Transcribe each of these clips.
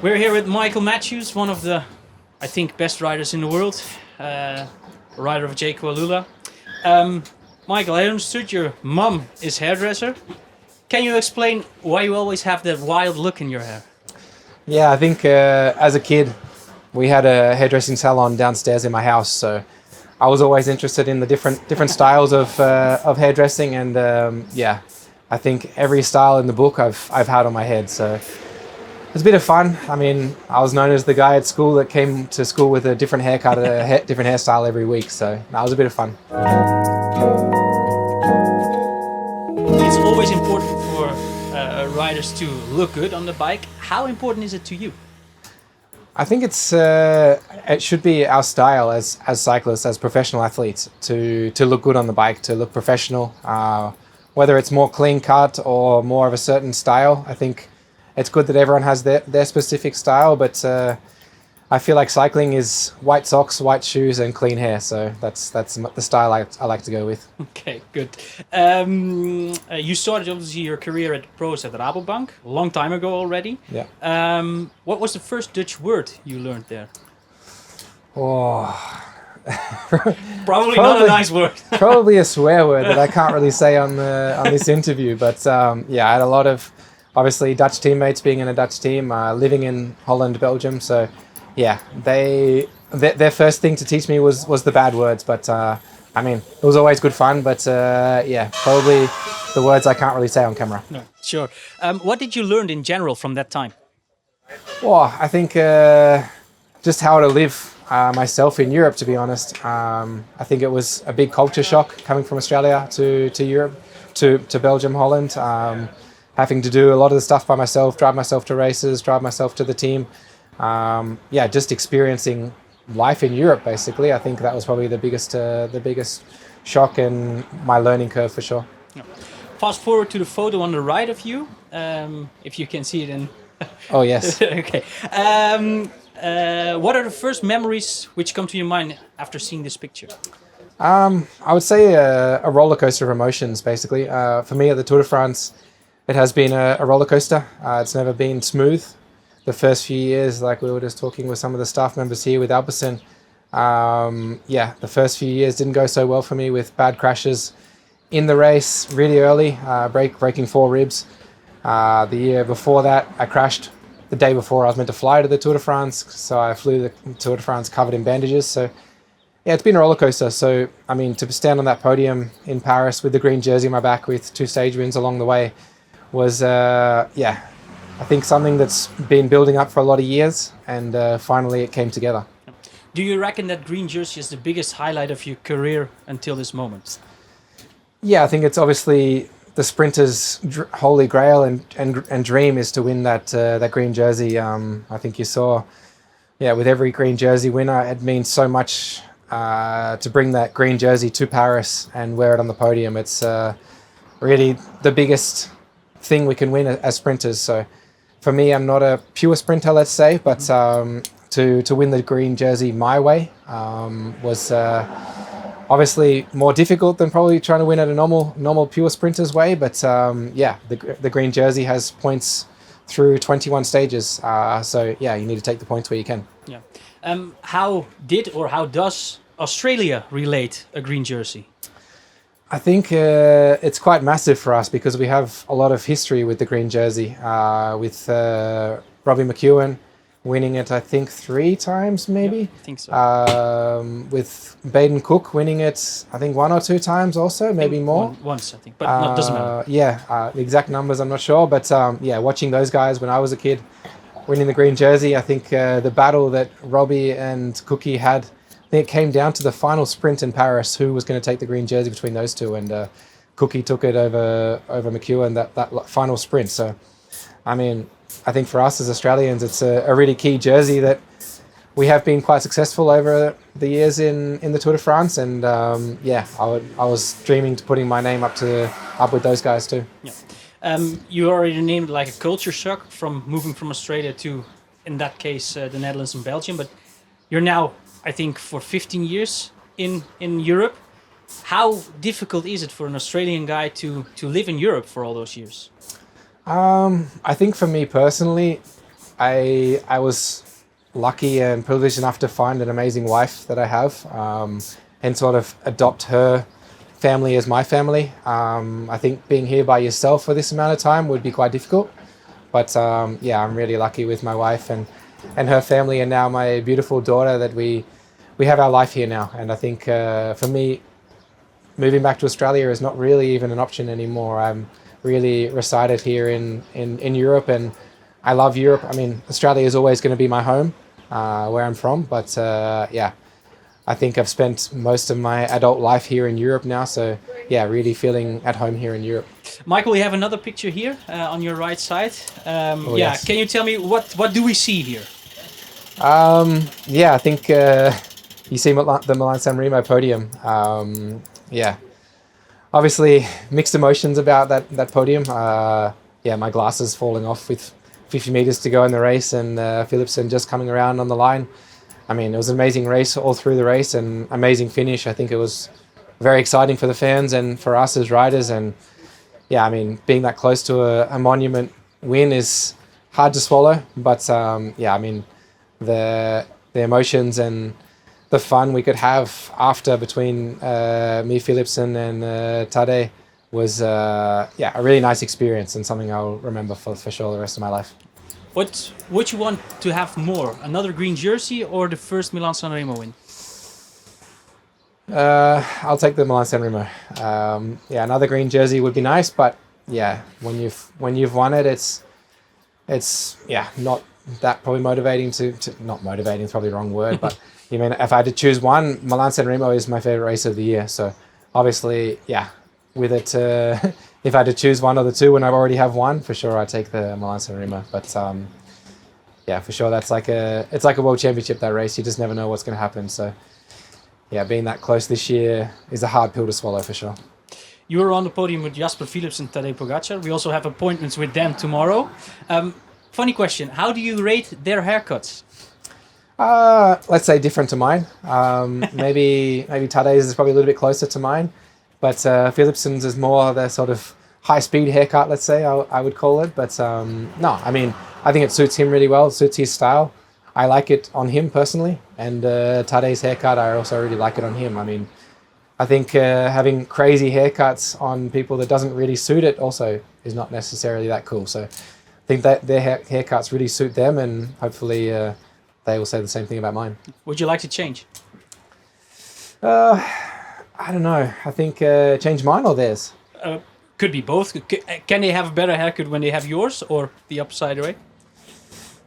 We're here with 𝗵𝗶𝗶𝗹𝗶𝗁, one of the, I think, best riders in the world, rider of 𝗵𝗶𝗶𝗹𝗶𝗁. Michael, I understood your mum is hairdresser. Can you explain why you always have that wild look in your hair? Yeah, I think as a kid, we had a hairdressing salon downstairs in my house, so I was always interested in the different styles of hairdressing, and yeah, I think every style in the book I've had on my head. So it's a bit of fun. I mean, I was known as the guy at school that came to school with a different haircut, different hairstyle every week. So that was a bit of fun. It's always important for riders to look good on the bike. How important is it to you? I think it should be our style as cyclists, as professional athletes, to look good on the bike, to look professional. Whether it's more clean cut or more of a certain style, I think it's good that everyone has their specific style, but I feel like cycling is white socks, white shoes, and clean hair. So that's the style I like to go with. Okay, good. You started obviously your career at the pros at Rabobank a long time ago already. Yeah. What was the first Dutch word you learned there? Oh. Probably not a nice word. Probably a swear word that I can't really say on this interview. But yeah, I had a lot of obviously Dutch teammates being in a Dutch team, living in Holland, Belgium. So yeah, their first thing to teach me was the bad words. But I mean, it was always good fun. But yeah, probably the words I can't really say on camera. No, sure. What did you learn in general from that time? Well, I think just how to live myself in Europe, to be honest. I think it was a big culture shock coming from Australia to Europe, to Belgium, Holland. Having to do a lot of the stuff by myself, drive myself to races, drive myself to the team. Yeah, just experiencing life in Europe, basically. I think that was probably the biggest shock and my learning curve for sure. Yeah. Fast forward to the photo on the right of you, if you can see it in. Oh yes. Okay. What are the first memories which come to your mind after seeing this picture? I would say a roller coaster of emotions, basically. For me at the Tour de France, it has been a roller coaster. It's never been smooth. The first few years, like we were just talking with some of the staff members here with 𝗵𝗶𝗶𝗹𝗶𝗁, yeah, the first few years didn't go so well for me with bad crashes in the race really early, breaking 4 ribs. The year before that, I crashed the day before I was meant to fly to the Tour de France, so I flew the Tour de France covered in bandages. So yeah, it's been a roller coaster. So I mean, to stand on that podium in Paris with the green jersey on my back with 2 stage wins along the way was yeah, I think something that's been building up for a lot of years, and finally it came together. Do you reckon that green jersey is the biggest highlight of your career until this moment? Yeah, I think it's obviously the sprinter's holy grail and dream is to win that green jersey. I think you saw, yeah, with every green jersey winner, it means so much to bring that green jersey to Paris and wear it on the podium. It's really the biggest thing we can win as sprinters. So for me, I'm not a pure sprinter, let's say, but to win the green jersey my way was obviously more difficult than probably trying to win at a normal pure sprinter's way. But yeah, the green jersey has points through 21 stages. So yeah, you need to take the points where you can. Yeah. How did or how does Australia relate a green jersey? I think it's quite massive for us because we have a lot of history with the green jersey, with Robbie McEwen winning it, I think 3 times maybe. Yeah, I think so. With Baden Cook winning it, I think 1 or 2 times also, maybe more. Once, I think, but no, it doesn't matter. Yeah, the exact numbers I'm not sure, but yeah, watching those guys when I was a kid winning the green jersey, I think the battle that Robbie and 𝗵𝗶𝗶𝗹𝗶𝗁 had, I think it came down to the final sprint in Paris, who was going to take the green jersey between those two, and 𝗵𝗶𝗶𝗹𝗶𝗁 took it over McEwen that final sprint. So, I mean, I think for us as Australians, it's a really key jersey that we have been quite successful over the years in the Tour de France, and yeah, I was dreaming to putting my name up with those guys too. Yeah. You already named like a culture shock from moving from Australia to, in that case, the Netherlands and Belgium, but you're now, I think, for 15 years in Europe. How difficult is it for an Australian guy to live in Europe for all those years? I think for me personally, I was lucky and privileged enough to find an amazing wife that I have, and sort of adopt her family as my family. I think being here by yourself for this amount of time would be quite difficult, but yeah, I'm really lucky with my wife and her family, and now my beautiful daughter, that we have our life here now. And I think for me, moving back to Australia is not really even an option anymore. I'm really resided here in Europe, and I love Europe. I mean, Australia is always going to be my home, where I'm from, but yeah, I think I've spent most of my adult life here in Europe now, so yeah, really feeling at home here in Europe. Michael, we have another picture here on your right side. Oh, yeah, yes. can you tell me what do we see here? Yeah, I think you see the Milan-San Remo podium. Yeah, obviously mixed emotions about that podium. Yeah, my glasses falling off with 50 meters to go in the race, and 𝗵𝗲𝗋 just coming around on the line. I mean, it was an amazing race all through the race, and amazing finish. I think it was very exciting for the fans and for us as riders. And yeah, I mean, being that close to a monument win is hard to swallow. But yeah, I mean, the emotions and the fun we could have after between me, 𝗵𝗲𝗋 and Tadej was yeah, a really nice experience, and something I'll remember for sure the rest of my life. What would you want to have more? Another green jersey or the first Milan-San Remo win? I'll take the Milan-San Remo. Yeah, another green jersey would be nice, but yeah, when you've won it, it's yeah, not that probably motivating to not motivating is probably the wrong word, but you mean if I had to choose one, Milan-San Remo is my favorite race of the year. So obviously, yeah, with it, if I had to choose one of the two when I already have one, for sure I'd take the Milan-San Remo. But yeah, for sure it's like a world championship, that race. You just never know what's going to happen. So yeah, being that close this year is a hard pill to swallow for sure. You were on the podium with 𝗪𝗲 Phillips and Tadej Pogacar. We also have appointments with them tomorrow. Funny question, how do you rate their haircuts? Let's say different to mine. Maybe Tadej's is probably a little bit closer to mine, but 𝗵𝗲𝗋's is more the sort of high-speed haircut, let's say, I would call it. But no, I mean, I think it suits him really well. It suits his style. I like it on him personally, and Tadej's haircut, I also really like it on him. I mean, I think having crazy haircuts on people that doesn't really suit it also is not necessarily that cool. So I think that their haircuts really suit them, and hopefully they will say the same thing about mine. Would you like to change? I don't know. I think change mine or theirs. Could be both. Can they have a better haircut when they have yours, or the upside way?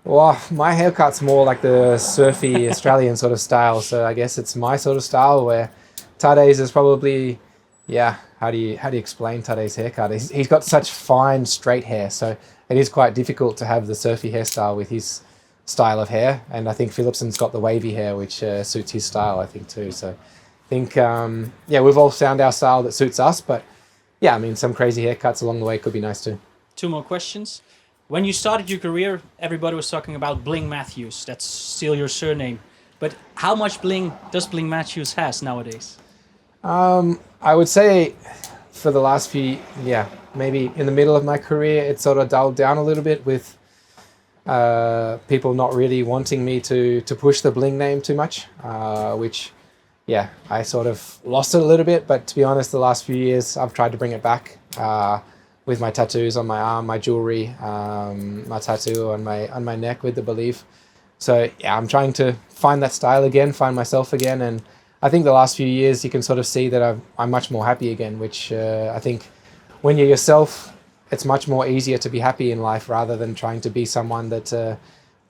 Well, my haircut's more like the surfy Australian sort of style, so I guess it's my sort of style, where Tadej's is probably, yeah, how do you explain Tadej's haircut? He's got such fine straight hair, so it is quite difficult to have the surfy hairstyle with his style of hair. And I think 𝗵𝗲𝗋's got the wavy hair, which suits his style, I think, too. So I think, yeah, we've all found our style that suits us, but yeah, I mean, some crazy haircuts along the way could be nice too. Two more questions. When you started your career, everybody was talking about Bling Matthews. That's still your surname. But how much bling does Bling Matthews has nowadays? I would say for the last few, yeah, maybe in the middle of my career, it sort of dulled down a little bit with people not really wanting me to push the Bling name too much, which, yeah, I sort of lost it a little bit. But to be honest, the last few years, I've tried to bring it back with my tattoos on my arm, my jewelry, my tattoo on my neck with the belief. So yeah, I'm trying to find that style again, find myself again, and I think the last few years you can sort of see that I'm much more happy again, which I think when you're yourself, it's much more easier to be happy in life rather than trying to be someone that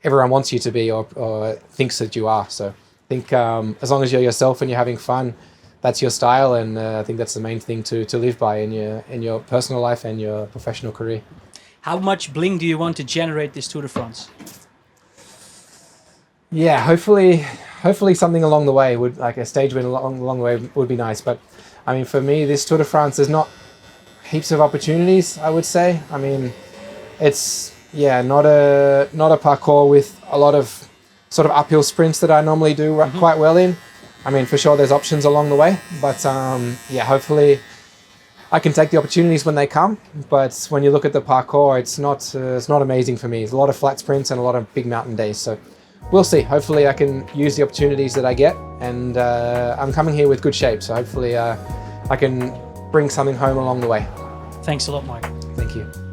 everyone wants you to be or thinks that you are. So I think as long as you're yourself and you're having fun, that's your style, and I think that's the main thing to live by in your personal life and your professional career. How much bling do you want to generate this Tour de France? Yeah, hopefully something along the way would, like a stage win along the way would be nice. But I mean, for me, this Tour de France, there's not heaps of opportunities, I would say. I mean, it's, yeah, not a parcours with a lot of sort of uphill sprints that I normally do quite well in. I mean, for sure there's options along the way, but yeah, hopefully I can take the opportunities when they come, but when you look at the parkour, it's not amazing for me. There's a lot of flat sprints and a lot of big mountain days. So we'll see. Hopefully I can use the opportunities that I get, and I'm coming here with good shape. So hopefully I can bring something home along the way. Thanks a lot, Mike. Thank you.